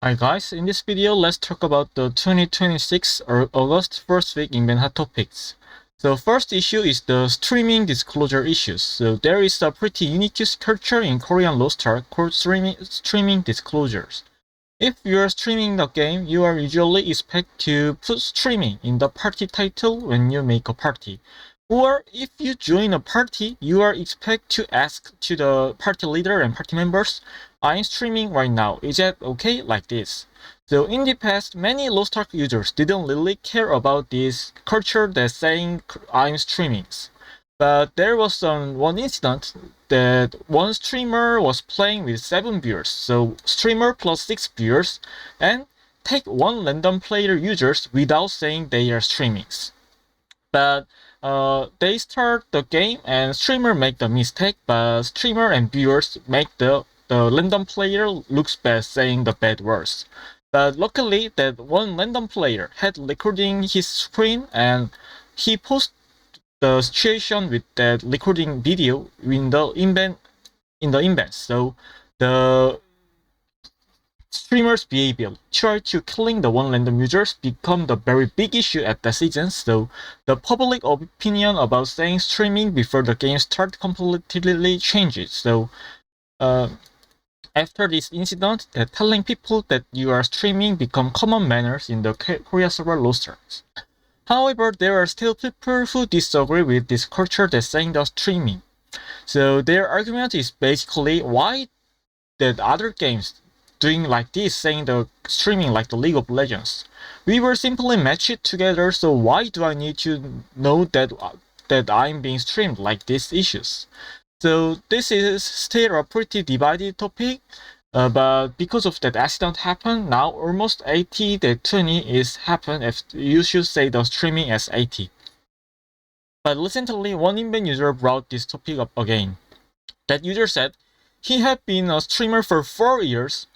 Hi guys, in this video let's talk about the 2026 or August first week Inven hot topics. So first issue is the streaming disclosure issues. So there is a pretty unique culture in Korean Lostark called streaming disclosures. If you are streaming the game, you are usually expected to put streaming in the party title when you make a party. Or if you join a party, you are expected to ask to the party leader and party members, I'm streaming right now, is that okay? Like this. So in the past, many Lost Ark users didn't really care about this culture that saying I'm streaming. But there was one incident that one streamer was playing with 7 viewers, so streamer plus 6 viewers, and take one random player users without saying they are streaming. But they start the game and streamer make the mistake, but streamer and viewers make the random player looks bad saying the bad words. But luckily that one random player had recording his screen and he posted the situation with that recording video in the Inven. So the streamer's behavior try to killing the one random users become the very big issue at the season. So the public opinion about saying streaming before the game start completely changes. So after this incident, telling people that you are streaming become common manners in the Korea server Lostark. However, there are still people who disagree with this culture that's saying the streaming. So their argument is basically why that other games doing like this, saying the streaming like the League of Legends. We were simply match it together, so why do I need to know that I'm being streamed like these issues? So this is still a pretty divided topic, but because of that accident happened, now almost 80 that 20 is happened if you should say the streaming as 80. But recently, one Inven user brought this topic up again. That user said he had been a streamer for 4 years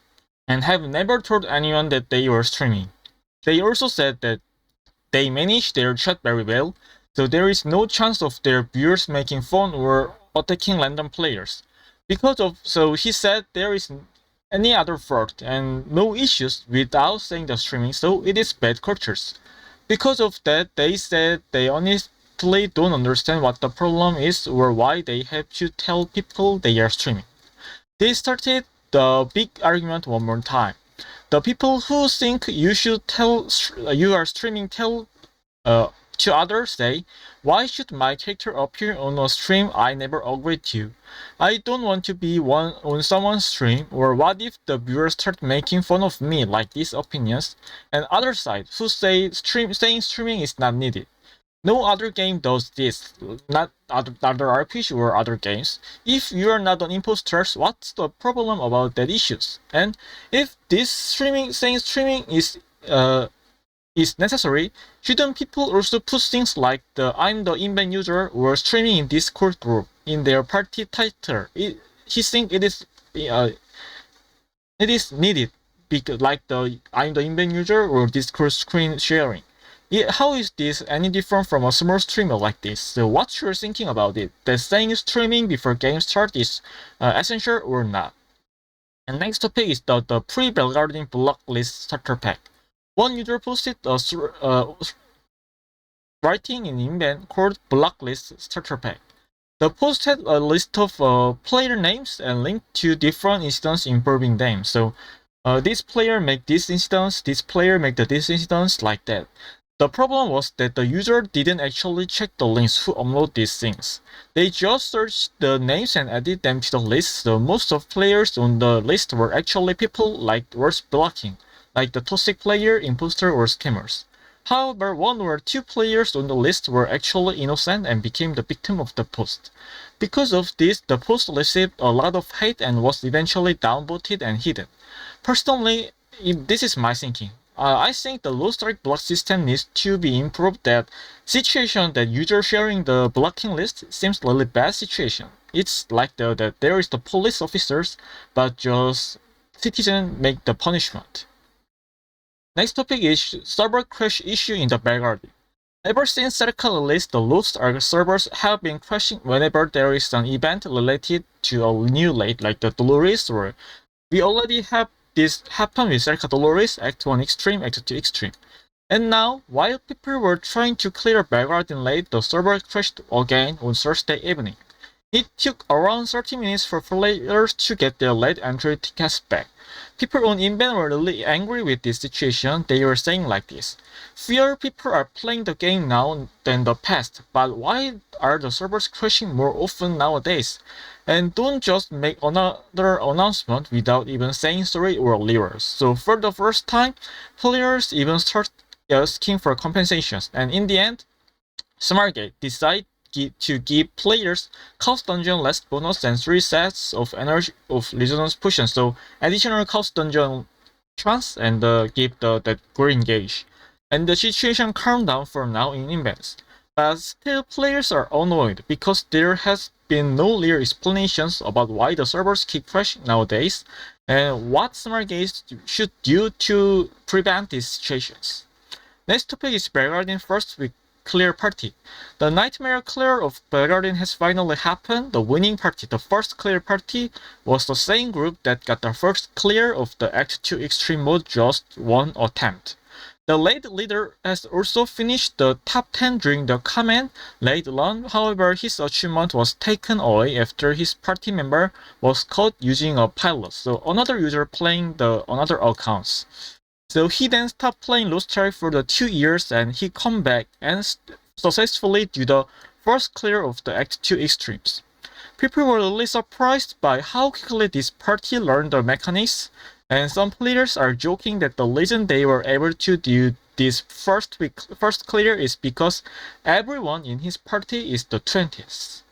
and have never told anyone that they were streaming. They also said that they manage their chat very well, so there is no chance of their viewers making fun or attacking random players. So he said there is any other fault and no issues without saying the streaming, so it is bad cultures. Because of that, they said they honestly don't understand what the problem is or why they have to tell people they are streaming. They started the big argument one more time. The people who think you should tell you are streaming tell to others say, why should my character appear on a stream I never agreed to? I don't want to be on someone's stream, or what if the viewers start making fun of me like these opinions? And other side who say saying streaming is not needed. No other game does this, not other RPG or other games. If you are not an imposter, what's the problem about that issues? And if this saying streaming is necessary, shouldn't people also put things like the I'm the Inven user or streaming in Discord group in their party title? He think it is needed, because like the I'm the Inven user or Discord screen sharing. How is this any different from a small streamer like this? So what's your thinking about it? That saying streaming before game start is essential or not? And next topic is the pre-Velgardin blacklist starter pack. One user posted a writing in Inven called blacklist starter pack. The post had a list of player names and linked to different instances involving them. So this player make this instance, this player make this instance, like that. The problem was that the user didn't actually check the links who upload these things. They just searched the names and added them to the list, so most of players on the list were actually people like worth blocking, like the toxic player, imposter, or scammers. However, 1 or 2 players on the list were actually innocent and became the victim of the post. Because of this, the post received a lot of hate and was eventually downvoted and hidden. Personally, this is my thinking. I think the Lostark block system needs to be improved. That situation that user sharing the blocking list seems really bad situation. It's like that there is the police officers, but just citizens make the punishment. Next topic is server crash issue in the Velgardin. Ever since Circle released, the Lostark servers have been crashing whenever there is an event related to a new raid like the Dolores, or we already have this happened with Cerca Dolores, Act 1 Extreme, Act 2 Extreme. And now, while people were trying to clear Velgardin late, the server crashed again on Thursday evening. It took around 30 minutes for players to get their late entry tickets back. People on Inven were really angry with this situation. They were saying like this: fewer people are playing the game now than the past, but why are the servers crashing more often nowadays? And don't just make another announcement without even saying sorry or lyrics. So for the first time, players even start asking for compensations, and in the end, Smartgate decided to give players Chaos Dungeon last bonus and 3 sets of energy of Resonance Potion, so additional Chaos Dungeon chance and give that green gauge. And the situation calmed down for now in Inven. But still players are annoyed because there has been no clear explanations about why the servers keep crashing nowadays and what Smartgate should do to prevent these situations. Next topic is Velgardin first week clear party. The nightmare clear of Velgardin has finally happened. The winning party, the first clear party, was the same group that got the first clear of the Act 2 Extreme mode just one attempt. The late leader has also finished the top 10 during the command late run, however his achievement was taken away after his party member was caught using a pilot, so another user playing the another accounts. So he then stopped playing Lostark for the 2 years and he come back and successfully do the first clear of the Act 2 Extremes. People were really surprised by how quickly this party learned the mechanics, and some players are joking that the reason they were able to do this first clear is because everyone in his party is the 20th.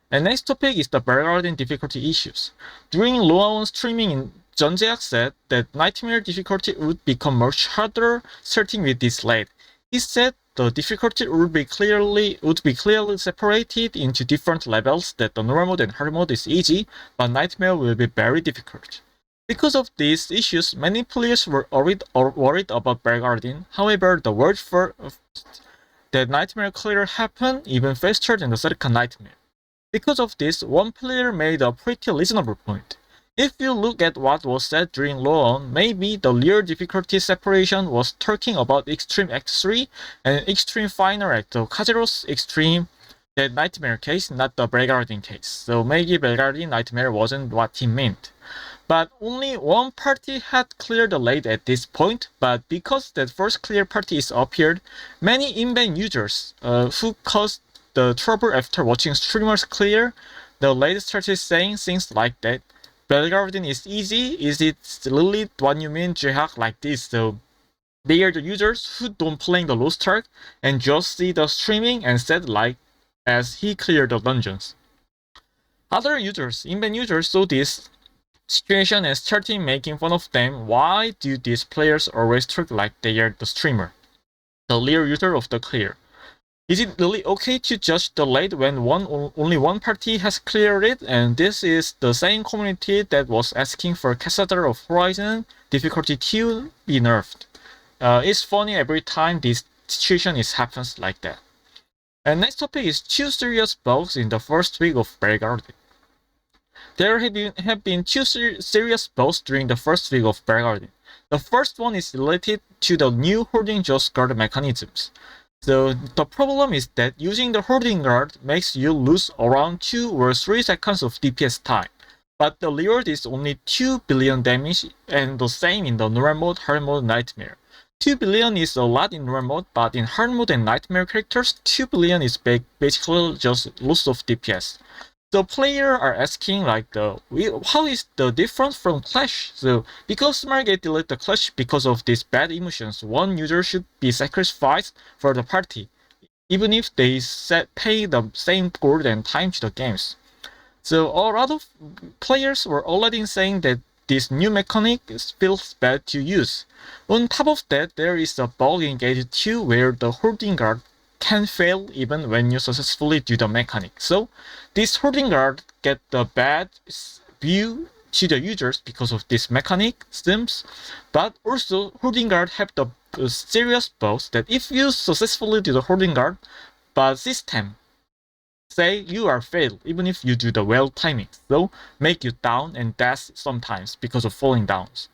And next topic is the Velgardin difficulty issues. During Loaon streaming, Jeonjaek said that Nightmare difficulty would become much harder starting with this late. He said the difficulty would be clearly separated into different levels, that the normal mode and hard mode is easy, but Nightmare will be very difficult. Because of these issues, many players were worried about Velgardin. However, the word for that Nightmare clear happened even faster than the second Nightmare. Because of this, one player made a pretty reasonable point. If you look at what was said during Loaon, maybe the real difficulty separation was talking about Extreme Act 3 and Extreme Final Act, so Kazero's Extreme, that Nightmare case, not the Velgardin case. So maybe Velgardin Nightmare wasn't what he meant. But only one party had cleared the late at this point, but because that first clear party is appeared, many Inven users who caused the trouble after watching streamers clear the late started saying things like that. Velgardin is easy, is it really what you mean, Jehak, like this? So they are the users who don't play the Lostark and just see the streaming and said like as he cleared the dungeons. Other users, Inven users, saw this situation and started making fun of them. Why do these players always talk like they are the streamer, the real user of the clear? Is it really okay to judge the late when only one party has cleared it? And this is the same community that was asking for Cassandra of Horizon difficulty 2 be nerfed. It's funny every time this situation happens like that. And next topic is 2 serious bugs in the first week of Velgardin. There have been 2 serious bugs during the first week of Velgardin. The first one is related to the new hoarding just guard mechanisms. So the problem is that using the hoarding guard makes you lose around 2 or 3 seconds of DPS time. But the reward is only 2 billion damage, and the same in the normal mode, hard mode, nightmare. 2 billion is a lot in normal mode, but in hard mode and nightmare characters, 2 billion is basically just loss of DPS. The player are asking like how is the difference from Clash? So because Smartgate delete the Clash because of these bad emotions, one user should be sacrificed for the party, even if they pay the same gold and time to the games. So a lot of players were already saying that this new mechanic feels bad to use. On top of that, there is a bug in Gate 2 where the hoarding guard can fail even when you successfully do the mechanic. So this hoarding guard get the bad view to the users because of this mechanic systems, but also hoarding guard have the serious bugs that if you successfully do the hoarding guard, but system say you are failed even if you do the well timing, so make you down and dash sometimes because of falling downs.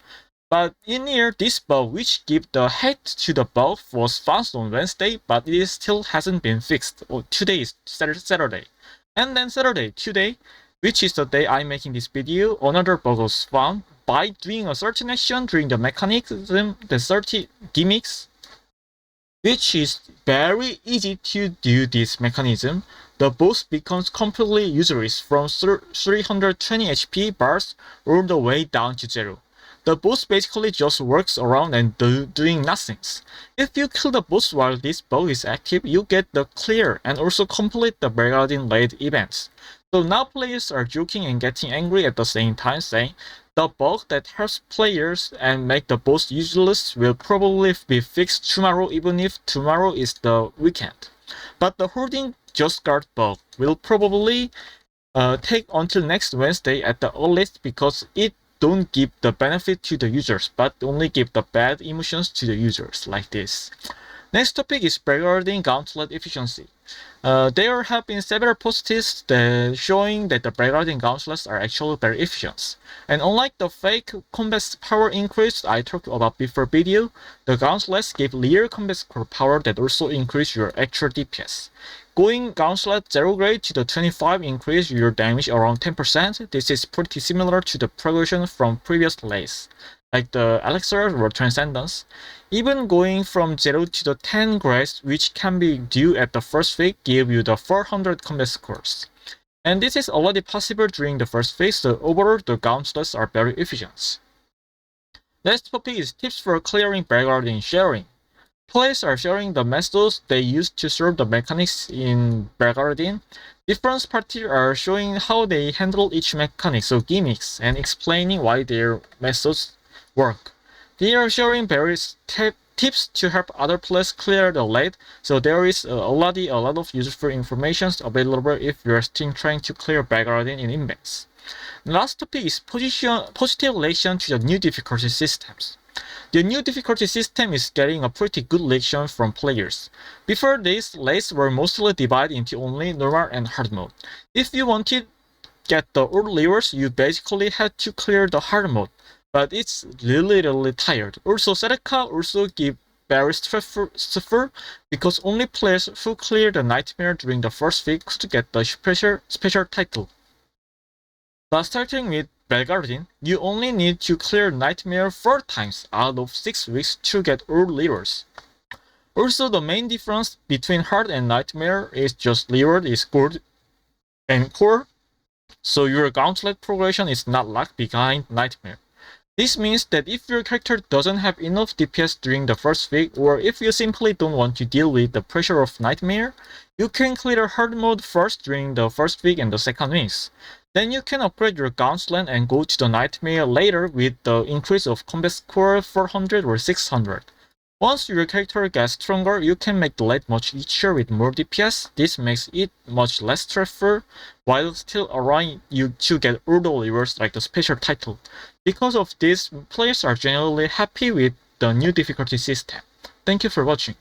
But in here, this bug which give the head to the bug was found on Wednesday, but it still hasn't been fixed. Today is Saturday. And then Saturday, today, which is the day I'm making this video, another bug was found by doing a certain action during the mechanism, the 30 gimmicks, which is very easy to do this mechanism. The boss becomes completely useless from 320 HP bars all the way down to 0. The boss basically just works around and doing nothings. If you kill the boss while this bug is active, you get the clear and also complete the Velgardin raid events. So now players are joking and getting angry at the same time, saying the bug that helps players and make the boss useless will probably be fixed tomorrow, even if tomorrow is the weekend. But the hoarding just guard bug will probably take until next Wednesday at the earliest, because it don't give the benefit to the users but only give the bad emotions to the users, like this. Next topic is Velgardin gauntlet efficiency. There have been several posts showing that the Velgardin gauntlets are actually very efficient. And unlike the fake combat power increase I talked about before video, the gauntlets give real combat core power that also increase your actual DPS. Going gauntlet 0 grade to the 25 increase your damage around 10%. This is pretty similar to the progression from previous lays, like the Elixir or Transcendence. Even going from 0 to the 10 grades, which can be due at the first week, give you the 400 combat scores. And this is already possible during the first phase, so overall the gauntlets are very efficient. Next topic is tips for clearing Velgardin sharing. Players are sharing the methods they use to solve the mechanics in Velgardin. Different parties are showing how they handle each mechanic, so gimmicks, and explaining why their methods work. They are sharing various tips to help other players clear the raid, so there is already a lot of useful information available if you are still trying to clear Velgardin in Inven. Last topic is positive reaction to the new difficulty systems. The new difficulty system is getting a pretty good reaction from players. Before this, raids were mostly divided into only normal and hard mode. If you wanted to get the old levers, you basically had to clear the hard mode, but it's really tired. Also, Seneca also give very suffer because only players who clear the nightmare during the first week could get the special title. But starting with Velgardin, you only need to clear Nightmare 4 times out of 6 weeks to get all levers. Also, the main difference between Hard and Nightmare is just lever is gold and core, so your gauntlet progression is not locked behind Nightmare. This means that if your character doesn't have enough DPS during the first week, or if you simply don't want to deal with the pressure of Nightmare, you can clear hard mode first during the first week and the second weeks. Then you can upgrade your gauntlet and go to the Nightmare later with the increase of combat score 400 or 600. Once your character gets stronger, you can make the raid much easier with more DPS. This makes it much less stressful, while still allowing you to get all the levers like the special title. Because of this, players are generally happy with the new difficulty system. Thank you for watching.